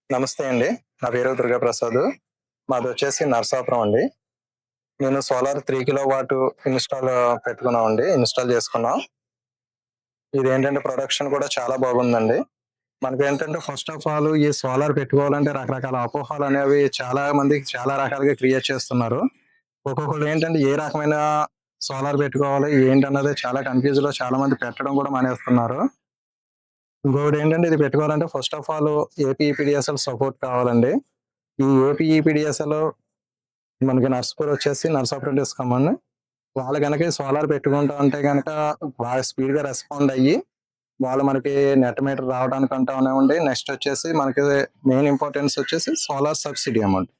నమస్తే అండి. నా పేరు దుర్గాప్రసాద్. మాదొచ్చేసి నరసాపురం అండి. నేను సోలార్ 3 కిలో వాట్ పెట్టుకున్నామండి. ఇన్‌స్టాల్ చేసుకున్నాం. ఇదేంటంటే ప్రొడక్షన్ కూడా చాలా బాగుందండి. మనకేంటంటే ఫస్ట్ ఆఫ్ ఆల్ ఈ సోలార్ పెట్టుకోవాలంటే రకరకాల అపోహలనేవి చాలా మంది చాలా రకాలుగా క్రియేట్ చేస్తున్నారు. ఒక్కొక్కళ్ళు ఏంటంటే ఏ రకమైన సోలార్ పెట్టుకోవాలి ఏంటన్నది చాలా కన్‌ఫ్యూజ్‌లో చాలా మంది పెట్టడం కూడా మానేస్తున్నారు. ఇంకొకటేంటంటే ఇది పెట్టుకోవాలంటే first of all AP EPDSL support కావాలండి. ఈ ఏపీ ఈపీడీఎస్ఎల్ మనకి నర్సాపురం డిస్కమ్ వాళ్ళు గనక సోలార్ పెట్టుకుంటా అంటే గనక బాగా స్పీడ్ గా రెస్పాండ్ అయ్యి వాళ్ళు మనకి నెట్ మీటర్ రావడానికి అంటానేవ్వండి. నెక్స్ట్ వచ్చేసి మనకి మెయిన్ ఇంపార్టెన్స్ వచ్చేసి సోలార్ సబ్సిడీ అమౌంట్.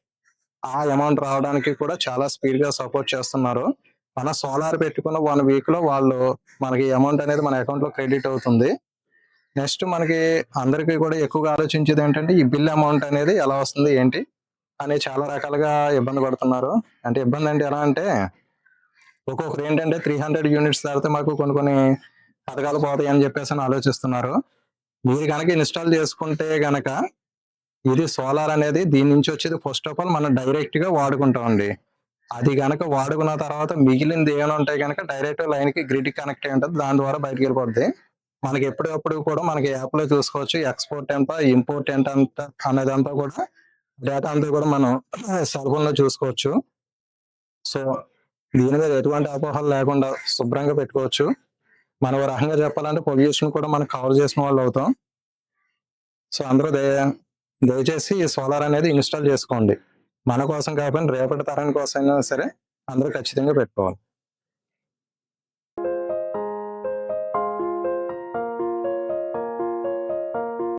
ఆ అమౌంట్ రావడానికి కూడా చాలా స్పీడ్ గా సపోర్ట్ చేస్తున్నారు. మన సోలార్ పెట్టుకున్న 1 వీక్ లో వాళ్ళు మనకి అమౌంట్ అనేది మన అకౌంట్ లో క్రెడిట్ అవుతుంది. నెక్స్ట్ మనకి అందరికీ కూడా ఎక్కువగా ఆలోచించేది ఏంటంటే ఈ బిల్ అమౌంట్ అనేది ఎలా వస్తుంది ఏంటి అని చాలా రకాలుగా ఇబ్బంది పడుతున్నారు. అంటే ఇబ్బంది అంటే ఎలా అంటే ఒక్కొక్కరు ఏంటంటే 300 యూనిట్స్ దాటితే మాకు కొన్ని కొన్ని పథకాలు పోతాయి అని చెప్పేసి అని ఆలోచిస్తున్నారు. మీరు కనుక ఇన్‌స్టాల్ చేసుకుంటే గనక ఇది సోలార్ అనేది దీని నుంచి వచ్చేది ఫస్ట్ ఆఫ్ ఆల్ మనం డైరెక్ట్ గా వాడుకుంటామండి. అది గనక వాడుకున్న తర్వాత మిగిలినది ఏమైనా ఉంటే గనక డైరెక్ట్ లైన్ కి గ్రిడ్ కనెక్ట్ అయి ఉంటది. దాని ద్వారా బయటికి వెళ్ళిపోద్ది. మనకి ఎప్పటికప్పుడు కూడా మనకి యాప్ లో చూసుకోవచ్చు. ఎక్స్‌పోర్ట్ ఎంత, ఇంపోర్ట్ ఎంత అనేదంతా కూడా డేటా అంతా కూడా మనం సెల్ ఫోన్ లో చూసుకోవచ్చు. సో దీని మీద ఎటువంటి అపోహలు లేకుండా శుభ్రంగా పెట్టుకోవచ్చు. మనం ఓ రకంగా చెప్పాలంటే పొల్యూషన్ కూడా మనం కవర్ చేసిన వాళ్ళు అవుతాం. సో అందరూ దయచేసి ఈ సోలార్ అనేది ఇన్‌స్టాల్ చేసుకోండి. మన కోసం కాకపోయినా రేపటి తరం కోసమైనా సరే అందరూ ఖచ్చితంగా పెట్టుకోవాలి.